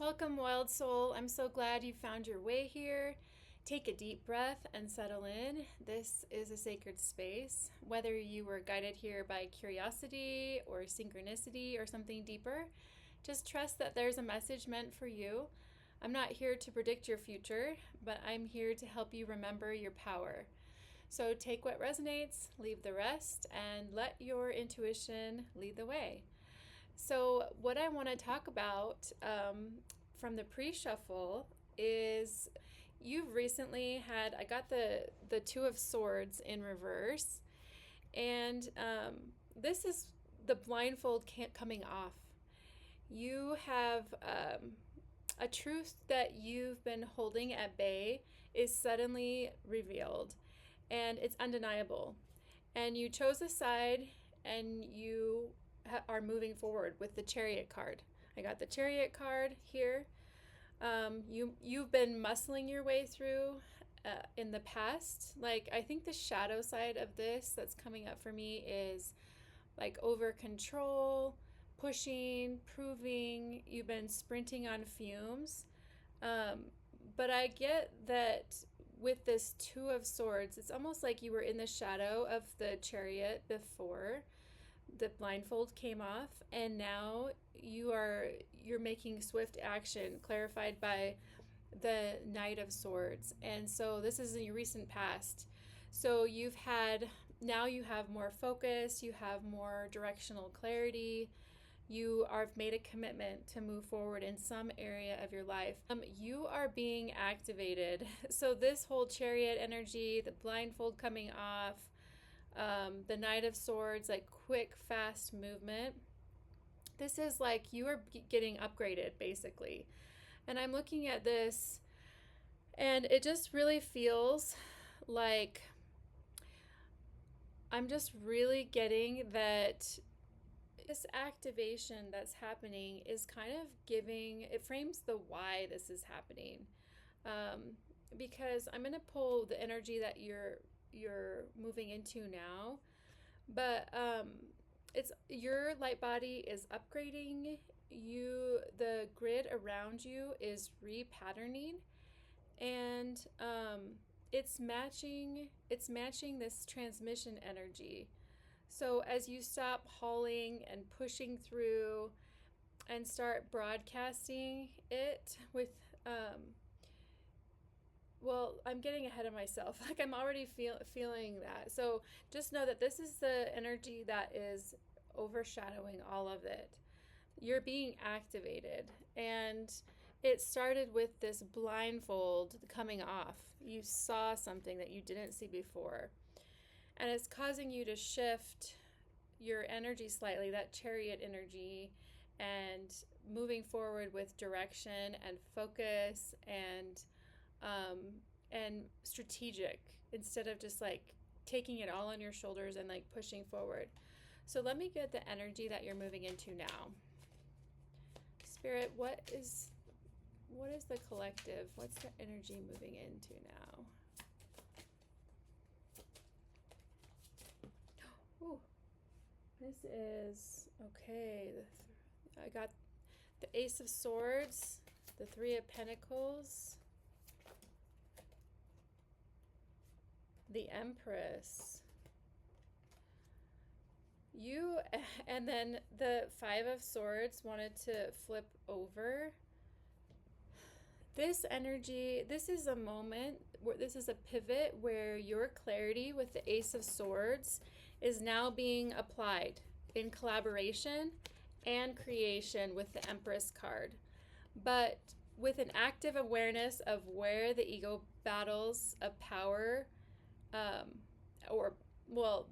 Welcome, wild soul. I'm so glad you found your way here. Take a deep breath and settle in. This is a sacred space. Whether you were guided here by curiosity or synchronicity or something deeper, just trust that there's a message meant for you. I'm not here to predict your future, but I'm here to help you remember your power. So take what resonates, leave the rest, and let your intuition lead the way. So, what I want to talk about from the pre-shuffle is you've recently had. I got the Two of Swords in reverse, and this is the blindfold coming off. You have a truth that you've been holding at bay is suddenly revealed, and it's undeniable. And you chose a side, and you are moving forward with the Chariot card. I got the Chariot card here. You've been muscling your way through in the past. Like, I think the shadow side of this that's coming up for me is like over control, pushing, proving. You've been sprinting on fumes. But I get that with this Two of Swords, it's almost like you were in the shadow of the Chariot before the blindfold came off, and now you're making swift action clarified by the Knight of Swords. And so this is in your recent past. So now you have more focus, you have more directional clarity. You are made a commitment to move forward in some area of your life. You are being activated. So this whole Chariot energy, the blindfold coming off, the Knight of Swords, like quick, fast movement. This is like you are getting upgraded, basically. And I'm looking at this, and it just really feels like I'm just really getting that this activation that's happening is kind of it frames the why this is happening. Because I'm going to pull the energy that you're moving into now, but it's your light body is upgrading. The grid around you is repatterning, and it's matching this transmission energy. So as you stop hauling and pushing through and start broadcasting it with well, I'm getting ahead of myself. Like, I'm already feeling that. So just know that this is the energy that is overshadowing all of it. You're being activated, and it started with this blindfold coming off. You saw something that you didn't see before, and it's causing you to shift your energy slightly, that Chariot energy, and moving forward with direction and focus and strategic, instead of just like taking it all on your shoulders and like pushing forward. So let me get the energy that you're moving into now. Spirit, what is the collective? What's the energy moving into now? Ooh, this is okay. I got the Ace of Swords, the Three of Pentacles, the Empress, and then the Five of Swords wanted to flip over. This energy, this is a moment where this is a pivot where your clarity with the Ace of Swords is now being applied in collaboration and creation with the Empress card, but with an active awareness of where the ego battles of power,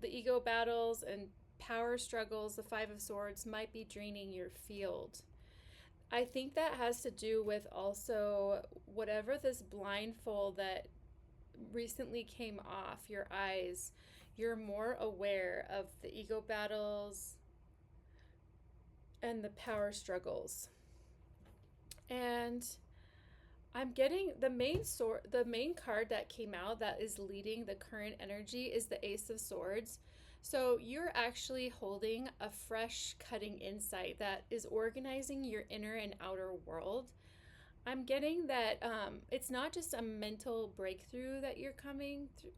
the ego battles and power struggles, the Five of Swords might be draining your field. I think that has to do with also whatever this blindfold that recently came off your eyes. You're more aware of the ego battles and the power struggles. And I'm getting the main card that came out that is leading the current energy is the Ace of Swords. So you're actually holding a fresh cutting insight that is organizing your inner and outer world. I'm getting that it's not just a mental breakthrough that you're coming through,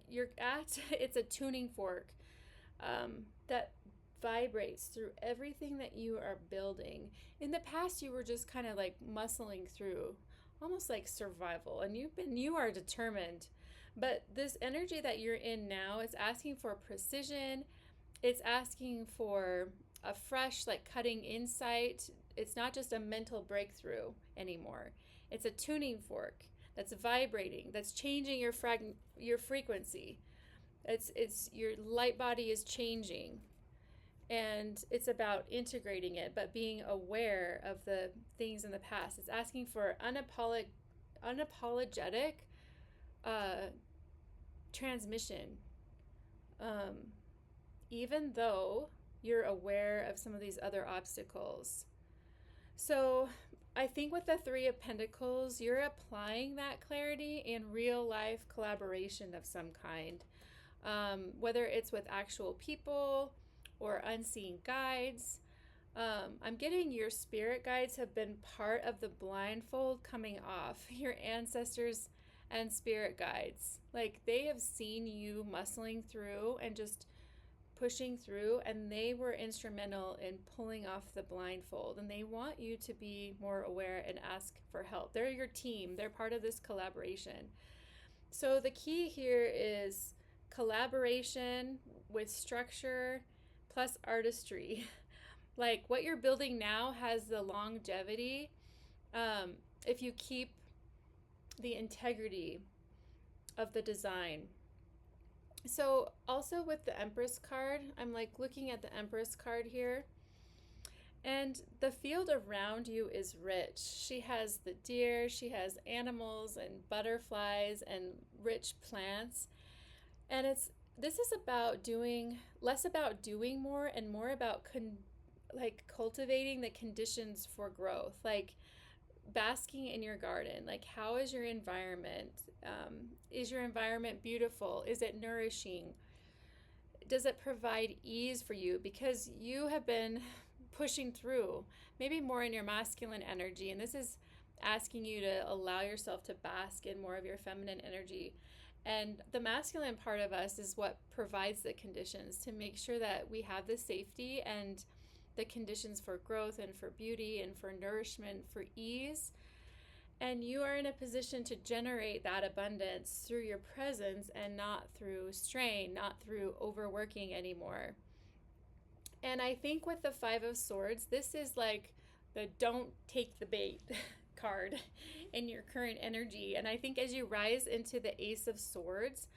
you're at. It's a tuning fork that vibrates through everything that you are building. In the past, you were just kind of like muscling through, almost like survival, and you are determined. But this energy that you're in now is asking for precision. It's asking for a fresh, like cutting insight. It's not just a mental breakthrough anymore. It's a tuning fork that's vibrating, that's changing your frequency. It's your light body is changing, and it's about integrating it, but being aware of the things in the past. It's asking for unapologetic uh, transmission, um, even though you're aware of some of these other obstacles. So I think with the Three of Pentacles, you're applying that clarity in real life collaboration of some kind, whether it's with actual people or unseen guides. I'm getting your spirit guides have been part of the blindfold coming off. Your ancestors and spirit guides, like they have seen you muscling through and just pushing through, and they were instrumental in pulling off the blindfold, and they want you to be more aware and ask for help. They're your team, they're part of this collaboration. So the key here is collaboration with structure plus artistry. Like what you're building now has the longevity if you keep the integrity of the design. So also with the Empress card, I'm like looking at the Empress card here, and the field around you is rich. She has the deer, she has animals and butterflies and rich plants. And this is about doing less about doing more and more about like cultivating the conditions for growth. Like basking in your garden. Like, how is your environment? Is your environment beautiful? Is it nourishing? Does it provide ease for you? Because you have been pushing through, maybe more in your masculine energy, and this is asking you to allow yourself to bask in more of your feminine energy. And the masculine part of us is what provides the conditions to make sure that we have the safety and the conditions for growth and for beauty and for nourishment, for ease. And you are in a position to generate that abundance through your presence and not through strain, not through overworking anymore. And I think with the Five of Swords, this is like the don't take the bait card in your current energy. And I think as you rise into the Ace of Swords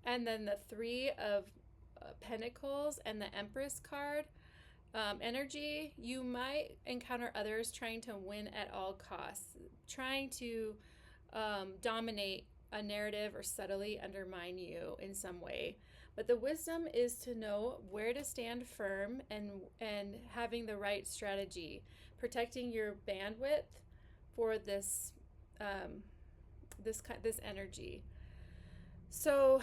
and then the Three of Pentacles and the Empress card, energy, you might encounter others trying to win at all costs, trying to dominate a narrative or subtly undermine you in some way. But the wisdom is to know where to stand firm and having the right strategy, protecting your bandwidth for this this energy. So,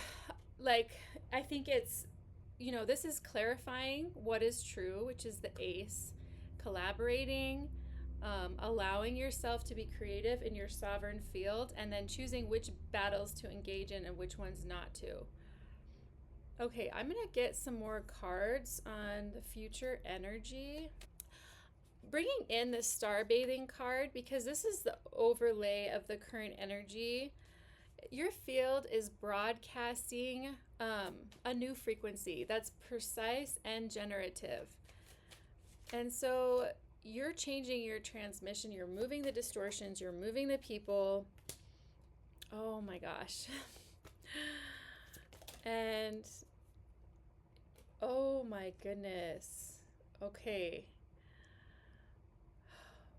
like, I think it's, this is clarifying what is true, which is the Ace, collaborating, allowing yourself to be creative in your sovereign field, and then choosing which battles to engage in and which ones not to. Okay, I'm going to get some more cards on the future energy. Bringing in the Starbathing card, because this is the overlay of the current energy. Your field is broadcasting a new frequency that's precise and generative. And so you're changing your transmission, you're moving the distortions, you're moving the people. Oh my gosh. And oh my goodness. Okay.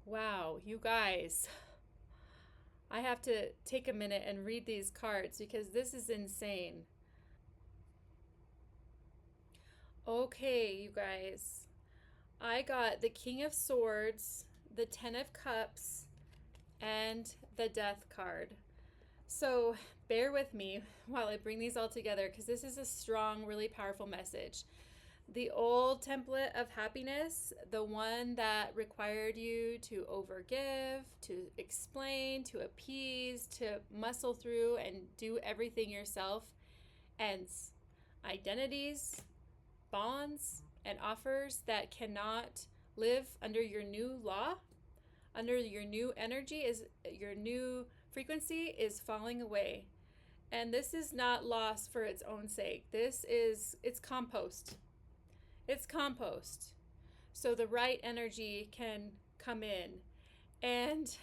Wow, you guys. I have to take a minute and read these cards because this is insane. Okay, you guys. I got the King of Swords, the Ten of Cups, and the Death card. So bear with me while I bring these all together because this is a strong, really powerful message. the old template of happiness, the one that required you to overgive, to explain, to appease, to muscle through and do everything yourself, ends. Identities, bonds, and offers that cannot live under your new law, under your new energy, is your new frequency is falling away. And this is not loss for its own sake. It's compost. It's compost. So the right energy can come in. And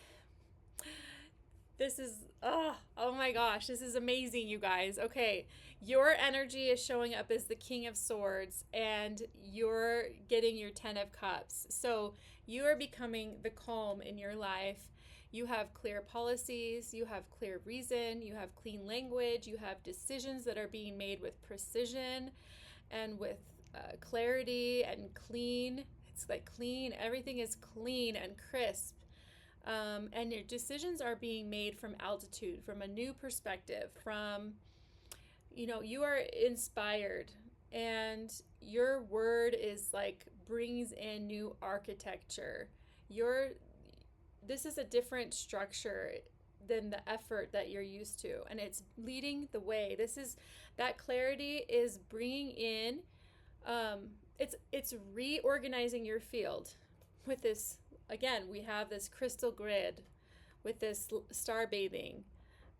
this is, oh my gosh, this is amazing, you guys. Okay, your energy is showing up as the King of Swords, and you're getting your 10 of Cups. So you are becoming the calm in your life. You have clear policies, you have clear reason, you have clean language, you have decisions that are being made with precision and with clarity and clean. It's like clean, everything is clean and crisp. And your decisions are being made from altitude, from a new perspective, from, you are inspired, and your word is like brings in new architecture. This is a different structure than the effort that you're used to, and it's leading the way. That clarity is bringing in, it's reorganizing your field with this. Again, we have this crystal grid with this starbathing,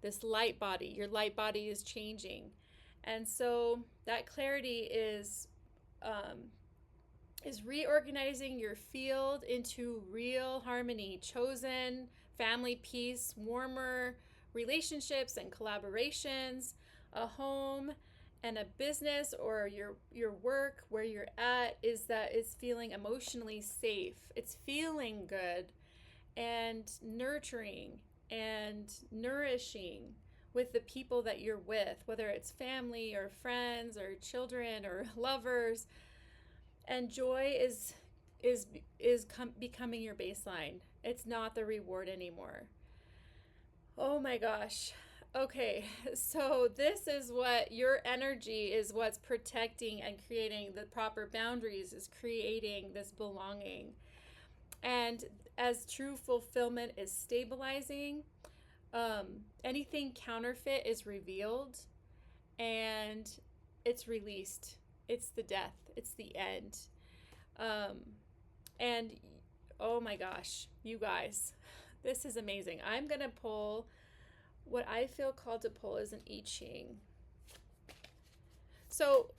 this light body. Your light body is changing. And so that clarity is reorganizing your field into real harmony, chosen family peace, warmer relationships and collaborations, a home and a business, or your work where you're at, is that it's feeling emotionally safe. It's feeling good and nurturing and nourishing with the people that you're with, whether it's family or friends or children or lovers. And joy is becoming your baseline. It's not the reward anymore. Oh my gosh. Okay, so this is what your energy is, what's protecting and creating the proper boundaries, is creating this belonging. And as true fulfillment is stabilizing, anything counterfeit is revealed and it's released. It's the death. It's the end. And oh my gosh, you guys, this is amazing. I'm going to pull what I feel called to pull is an I Ching. So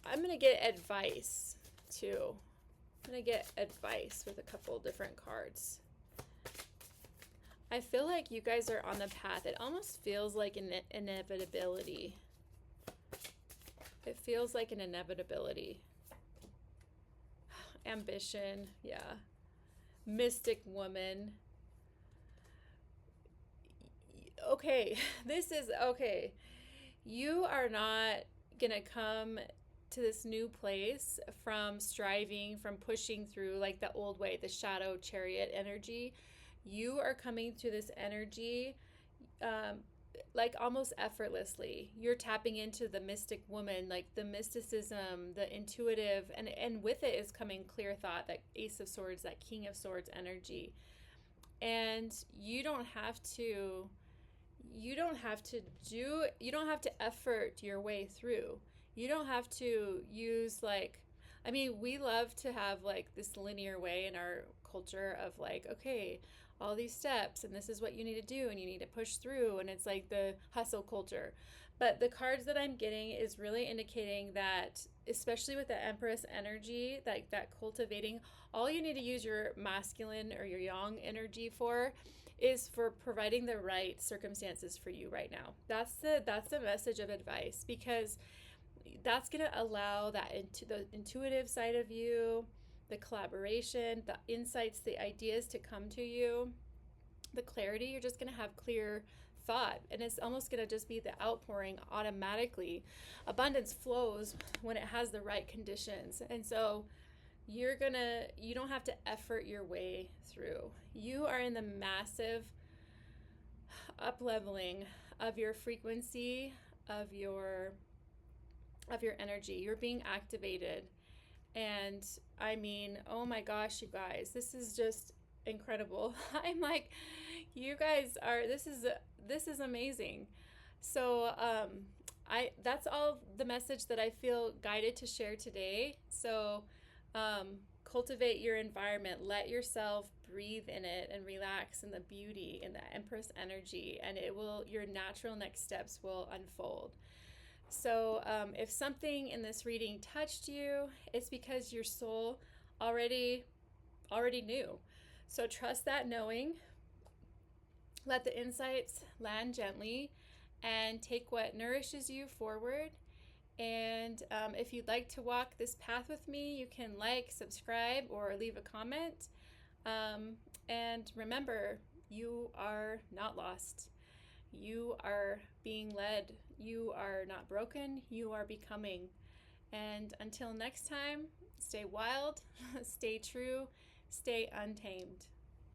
I'm going to get advice too. I'm going to get advice with a couple different cards. I feel like you guys are on the path. It almost feels like an inevitability. It feels like an inevitability. Ambition, yeah. Mystic woman. Okay, okay. You are not gonna come to this new place from striving, from pushing through like the old way, the shadow chariot energy. You are coming to this energy like almost effortlessly. You're tapping into the mystic woman, like the mysticism, the intuitive, and with it is coming clear thought, that Ace of Swords, that King of Swords energy. And you don't have to effort your way through. You don't have to use we love to have like this linear way in our culture of like, okay, all these steps and this is what you need to do and you need to push through, and it's like the hustle culture. But the cards that I'm getting is really indicating that, especially with the Empress energy, like that cultivating, all you need to use your masculine or your yang energy for is for providing the right circumstances for you right now. That's the message of advice, because that's going to allow the intuitive side of you, the collaboration, the insights, the ideas to come to you, the clarity. You're just going to have clear thought, and it's almost going to just be the outpouring automatically. Abundance flows when it has the right conditions. And so you don't have to effort your way through. You are in the massive up-leveling of your frequency, of your energy. You're being activated, And I mean, oh my gosh, you guys, this is just incredible. I'm like, you guys are, this is amazing. So, that's all the message that I feel guided to share today. So, cultivate your environment, let yourself breathe in it and relax in the beauty, in the Empress energy, and your natural next steps will unfold. So, if something in this reading touched you, it's because your soul already knew. So trust that knowing. Let the insights land gently, and take what nourishes you forward. And if you'd like to walk this path with me, you can like, subscribe, or leave a comment. And remember, you are not lost. You are being led. You are not broken. You are becoming. And until next time, stay wild, stay true, stay untamed.